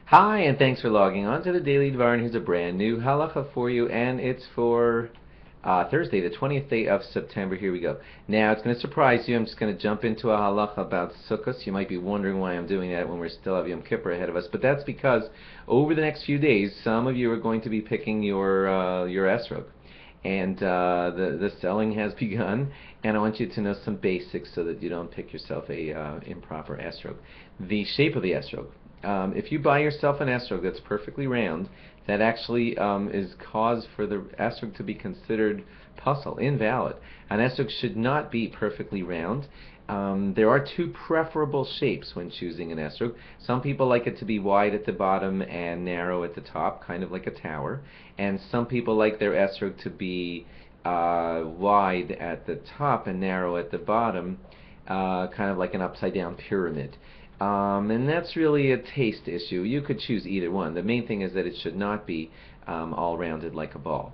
Hi, and thanks for logging on to the Daily Dvar, and here's a brand new halacha for you, and it's for Thursday, the 20th day of September. Here we go. Now, it's going to surprise you. I'm just going to jump into a halacha about Sukkot. You might be wondering why I'm doing that when we still have Yom Kippur ahead of us, but that's because over the next few days, some of you are going to be picking your esrog. And the selling has begun, and I want you to know some basics so that you don't pick yourself a improper esrog. The shape of the esrog. If you buy yourself an esrog that's perfectly round, that actually is cause for the esrog to be considered puzzle, invalid. An esrog should not be perfectly round. There are two preferable shapes when choosing an esrog. Some people like it to be wide at the bottom and narrow at the top, kind of like a tower. And some people like their esrog to be wide at the top and narrow at the bottom, kind of like an upside down pyramid. And that's really a taste issue. You could choose either one. The main thing is that it should not be all rounded like a ball.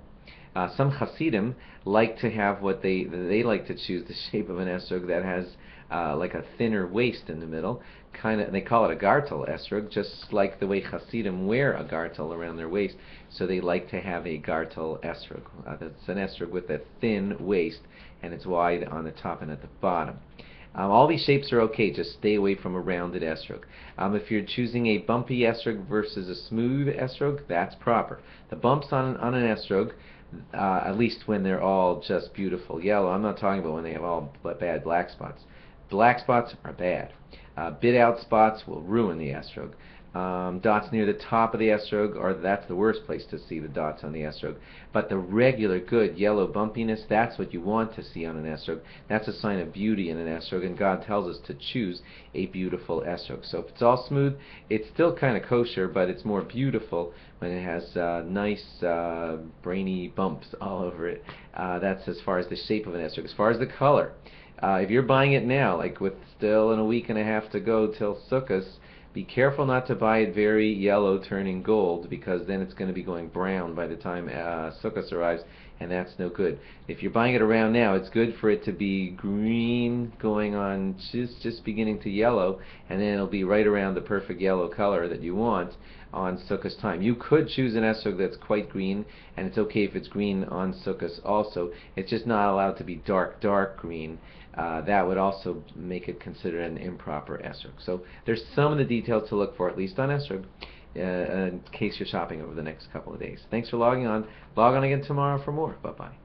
Some Hasidim like to have what they like to choose the shape of an esrog that has like a thinner waist in the middle. They call it a gartel esrog, just like the way Hasidim wear a gartel around their waist. So they like to have a gartel esrog. That's an esrog with a thin waist, and it's wide on the top and at the bottom. All these shapes are okay, just stay away from a rounded esrog. If you're choosing a bumpy esrog versus a smooth esrog, that's proper. The bumps on an esrog, at least when they're all just beautiful yellow, I'm not talking about when they have all bad black spots. Black spots are bad. Bit out spots will ruin the esrog. Dots near the top of the esrog, that's the worst place to see the dots on the esrog. But the regular, good yellow bumpiness, that's what you want to see on an esrog. That's a sign of beauty in an esrog, and God tells us to choose a beautiful esrog. So if it's all smooth, it's still kind of kosher, but it's more beautiful when it has nice, brainy bumps all over it. That's as far as the shape of an esrog. As far as the color, if you're buying it now, like with still in a week and a half to go till Sukkot, be careful not to buy it very yellow turning gold, because then it's going to be going brown by the time Sukkot arrives, and that's no good. If you're buying it around now, it's good for it to be green going on just beginning to yellow, and then it'll be right around the perfect yellow color that you want on Sukkot time. You could choose an esrog that's quite green, and it's okay if it's green on Sukkot also. It's just not allowed to be dark green. That would also make it considered an improper esrog. So there's some of the details to look for, at least on esrog, in case you're shopping over the next couple of days. Thanks for logging on. Log on again tomorrow for more. Bye-bye.